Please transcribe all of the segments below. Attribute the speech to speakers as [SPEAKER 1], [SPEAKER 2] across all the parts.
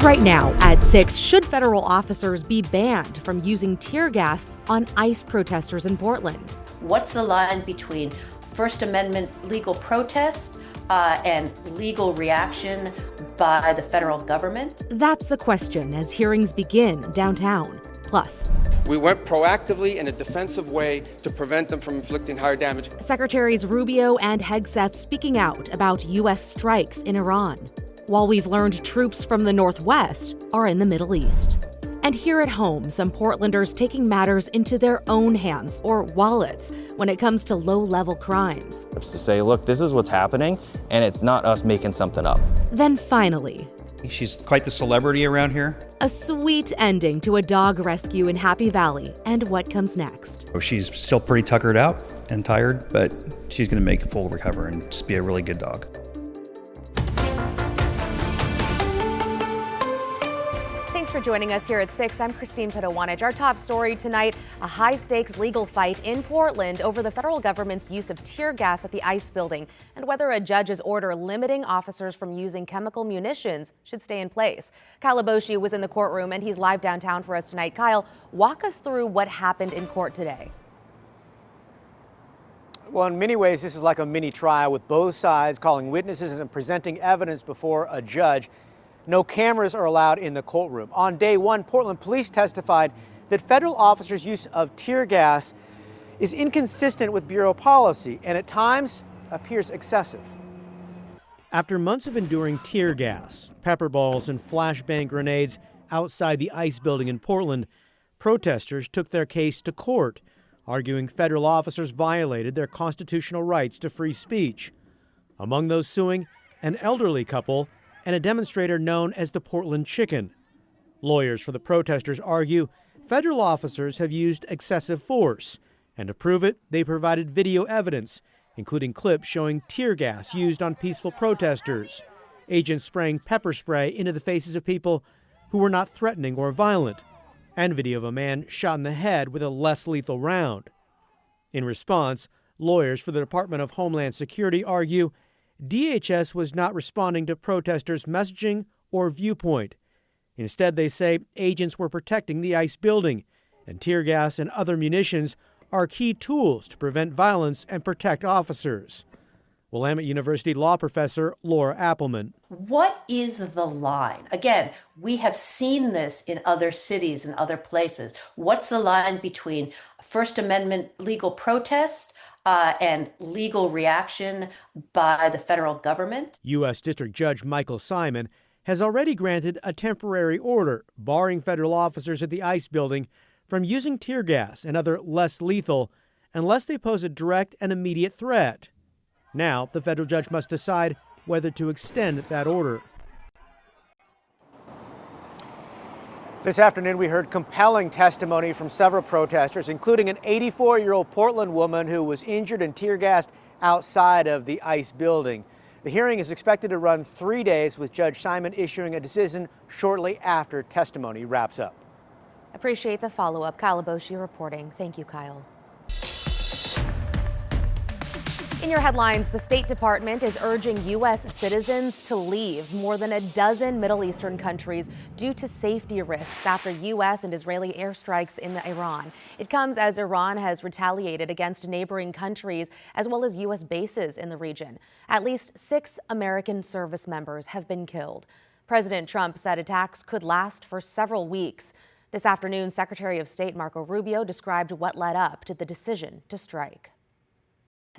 [SPEAKER 1] Right now, at 6, should federal officers be banned from using tear gas on ICE protesters in Portland?
[SPEAKER 2] What's the line between First Amendment legal protest and legal reaction by the federal government?
[SPEAKER 1] That's the question as hearings begin downtown. Plus,
[SPEAKER 3] we went proactively in a defensive way to prevent them from inflicting higher damage.
[SPEAKER 1] Secretaries Rubio and Hegseth speaking out about U.S. strikes in Iran, while we've learned troops from the Northwest are in the Middle East. And here at home, some Portlanders taking matters into their own hands or wallets when it comes to low-level crimes.
[SPEAKER 4] To say, look, this is what's happening, and it's not us making something up.
[SPEAKER 1] Then finally,
[SPEAKER 5] she's quite the celebrity around here.
[SPEAKER 1] A sweet ending to a dog rescue in Happy Valley and what comes next.
[SPEAKER 5] She's still pretty tuckered out and tired, but she's going to make a full recovery and just be a really good dog.
[SPEAKER 6] Thanks for joining us here at 6. I'm Christine Pitawanich. Our top story tonight, a high-stakes legal fight in Portland over the federal government's use of tear gas at the ICE building and whether a judge's order limiting officers from using chemical munitions should stay in place. Kyle Aboshi was in the courtroom and he's live downtown for us tonight. Kyle, walk us through what happened in court today.
[SPEAKER 7] Well, in many ways, this is like a mini trial with both sides calling witnesses and presenting evidence before a judge. No cameras are allowed in the courtroom. On day one, Portland police testified that federal officers' use of tear gas is inconsistent with Bureau policy and at times appears excessive. After months of enduring tear gas, pepper balls, and flashbang grenades outside the ICE building in Portland, protesters took their case to court, arguing federal officers violated their constitutional rights to free speech. Among those suing, an elderly couple and a demonstrator known as the Portland Chicken. Lawyers for the protesters argue federal officers have used excessive force, and to prove it, they provided video evidence, including clips showing tear gas used on peaceful protesters, agents spraying pepper spray into the faces of people who were not threatening or violent, and video of a man shot in the head with a less lethal round. In response, lawyers for the Department of Homeland Security argue DHS was not responding to protesters' messaging or viewpoint. Instead, they say agents were protecting the ICE building, and tear gas and other munitions are key tools to prevent violence and protect officers. Willamette University law professor Laura Appelman.
[SPEAKER 2] What is the line? Again, we have seen this in other cities and other places. What's the line between First Amendment legal protest and legal reaction by the federal government?
[SPEAKER 7] U.S. District Judge Michael Simon has already granted a temporary order barring federal officers at the ICE building from using tear gas and other less lethal unless they pose a direct and immediate threat. Now, the federal judge must decide whether to extend that order. This afternoon, we heard compelling testimony from several protesters, including an 84-year-old Portland woman who was injured and tear-gassed outside of the ICE building. The hearing is expected to run 3 days, with Judge Simon issuing a decision shortly after testimony wraps up.
[SPEAKER 6] Appreciate the follow-up. Kyle Aboshi reporting. Thank you, Kyle. In your headlines, the State Department is urging U.S. citizens to leave more than a dozen Middle Eastern countries due to safety risks after U.S. and Israeli airstrikes in Iran. It comes as Iran has retaliated against neighboring countries as well as U.S. bases in the region. At least 6 American service members have been killed. President Trump said attacks could last for several weeks. This afternoon, Secretary of State Marco Rubio described what led up to the decision to strike.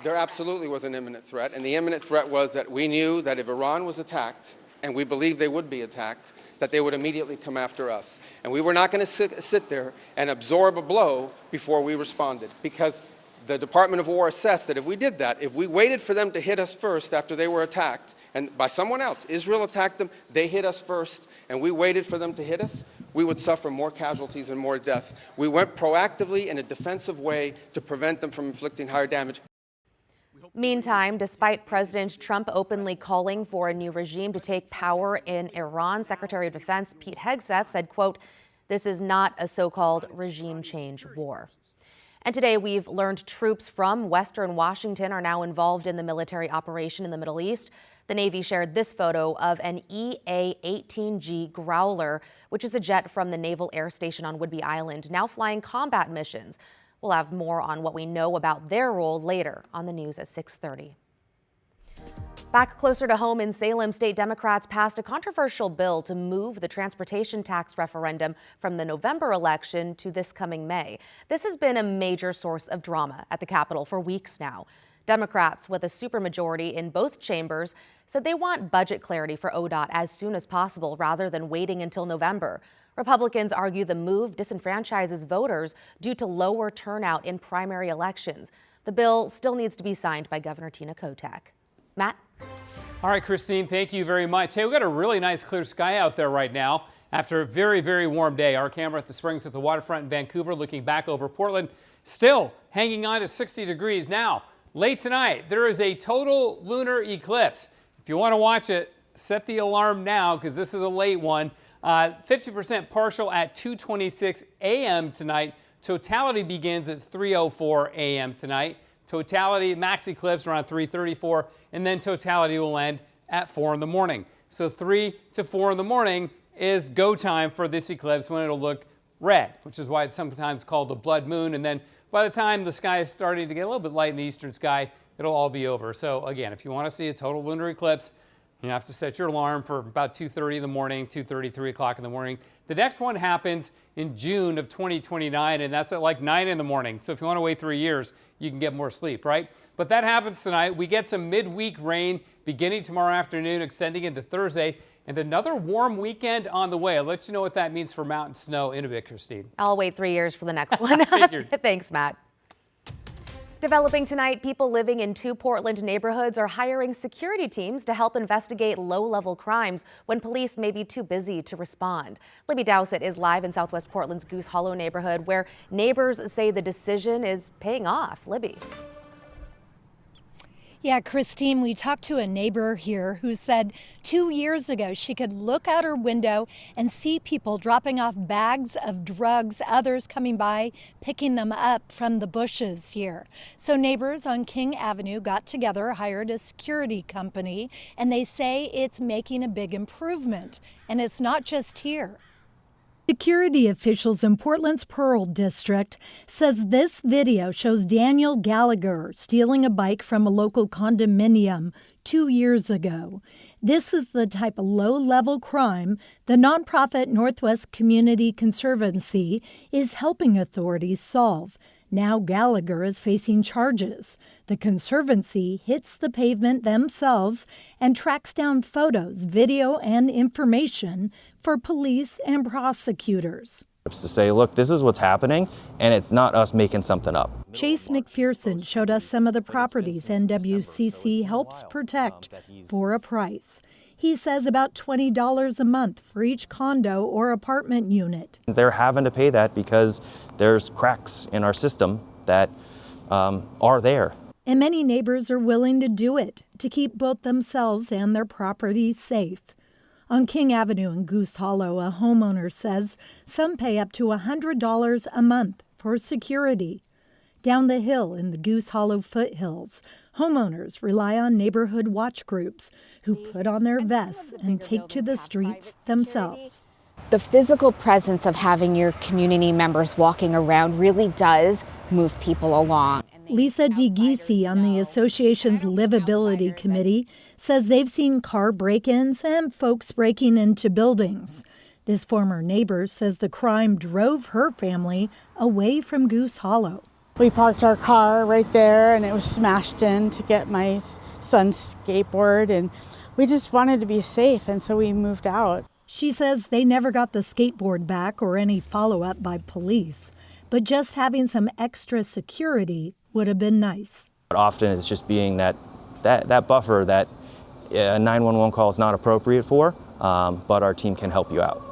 [SPEAKER 3] There absolutely was an imminent threat, and the imminent threat was that we knew that if Iran was attacked, and we believed they would be attacked, that they would immediately come after us. And we were not going to sit there and absorb a blow before we responded, because the Department of War assessed that if we did that, if we waited for them to hit us first after they were attacked, and by someone else, Israel attacked them, they hit us first, and we waited for them to hit us, we would suffer more casualties and more deaths. We went proactively in a defensive way to prevent them from inflicting higher damage.
[SPEAKER 6] Meantime, despite President Trump openly calling for a new regime to take power in Iran, Secretary of Defense Pete Hegseth said, quote, "This is not a so-called regime change war." And today we've learned troops from Western Washington are now involved in the military operation in the Middle East. The Navy shared this photo of an EA-18G Growler, which is a jet from the Naval Air Station on Whidbey Island, now flying combat missions. We'll have more on what we know about their role later on the news at 6:30. Back closer to home in Salem, state Democrats passed a controversial bill to move the transportation tax referendum from the November election to this coming May. This has been a major source of drama at the Capitol for weeks now. Democrats, with a supermajority in both chambers, said they want budget clarity for ODOT as soon as possible rather than waiting until November. Republicans argue the move disenfranchises voters due to lower turnout in primary elections. The bill still needs to be signed by Governor Tina Kotek. Matt?
[SPEAKER 8] All right, Christine, thank you very much. Hey, we've got a really nice clear sky out there right now after a very, very warm day. Our camera at the Springs at the waterfront in Vancouver looking back over Portland, still hanging on to 60 degrees. Now, late tonight, there is a total lunar eclipse. If you want to watch it, set the alarm now because this is a late one. 50% partial at 2:26 a.m. tonight. Totality begins at 3:04 a.m. tonight. Totality max eclipse around 3:34, and then totality will end at 4 in the morning. So 3 to 4 in the morning is go time for this eclipse when it'll look red, which is why it's sometimes called a blood moon. And then by the time the sky is starting to get a little bit light in the eastern sky, it'll all be over. So again, if you want to see a total lunar eclipse, you have to set your alarm for about 2:30 in the morning, 2:30, 3 o'clock in the morning. The next one happens in June of 2029, and that's at like 9 in the morning. So if you want to wait 3 years, you can get more sleep, right? But that happens tonight. We get some midweek rain beginning tomorrow afternoon, extending into Thursday, and another warm weekend on the way. I'll let you know what that means for mountain snow in a bit, Christine.
[SPEAKER 6] I'll wait 3 years for the next one. Thanks, Matt. Developing tonight, people living in 2 Portland neighborhoods are hiring security teams to help investigate low-level crimes when police may be too busy to respond. Libby Dowsett is live in Southwest Portland's Goose Hollow neighborhood, where neighbors say the decision is paying off. Libby.
[SPEAKER 9] Yeah, Christine, we talked to a neighbor here who said 2 years ago she could look out her window and see people dropping off bags of drugs, others coming by, picking them up from the bushes here. So neighbors on King Avenue got together, hired a security company, and they say it's making a big improvement. And it's not just here. Security officials in Portland's Pearl District says this video shows Daniel Gallagher stealing a bike from a local condominium 2 years ago. This is the type of low-level crime the nonprofit Northwest Community Conservancy is helping authorities solve. Now Gallagher is facing charges. The Conservancy hits the pavement themselves and tracks down photos, video, and information for police and prosecutors.
[SPEAKER 4] To say, look, this is what's happening, and it's not us making something up.
[SPEAKER 9] Chase McPherson showed us some of the properties NWCC helps protect for a price. He says about $20 a month for each condo or apartment unit.
[SPEAKER 4] They're having to pay that because there's cracks in our system that are there.
[SPEAKER 9] And many neighbors are willing to do it to keep both themselves and their properties safe. On King Avenue in Goose Hollow, a homeowner says some pay up to $100 a month for security. Down the hill in the Goose Hollow foothills, homeowners rely on neighborhood watch groups who put on their vests and take to the streets themselves.
[SPEAKER 10] The physical presence of having your community members walking around really does move people along.
[SPEAKER 9] Lisa DeGisi on the association's Livability Committee says they've seen car break-ins and folks breaking into buildings. This former neighbor says the crime drove her family away from Goose Hollow.
[SPEAKER 11] We parked our car right there and it was smashed in to get my son's skateboard, and we just wanted to be safe, and so we moved out.
[SPEAKER 9] She says they never got the skateboard back or any follow-up by police, but just having some extra security would have been nice.
[SPEAKER 4] Often it's just being that buffer that a 911 call is not appropriate for, but our team can help you out.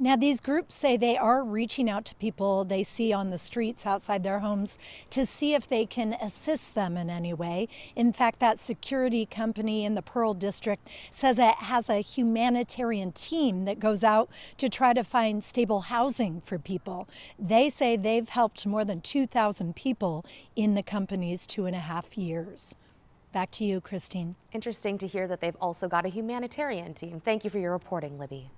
[SPEAKER 9] Now, these groups say they are reaching out to people they see on the streets outside their homes to see if they can assist them in any way. In fact, that security company in the Pearl District says it has a humanitarian team that goes out to try to find stable housing for people. They say they've helped more than 2,000 people in the company's 2.5 years. Back to you, Christine.
[SPEAKER 6] Interesting to hear that they've also got a humanitarian team. Thank you for your reporting, Libby.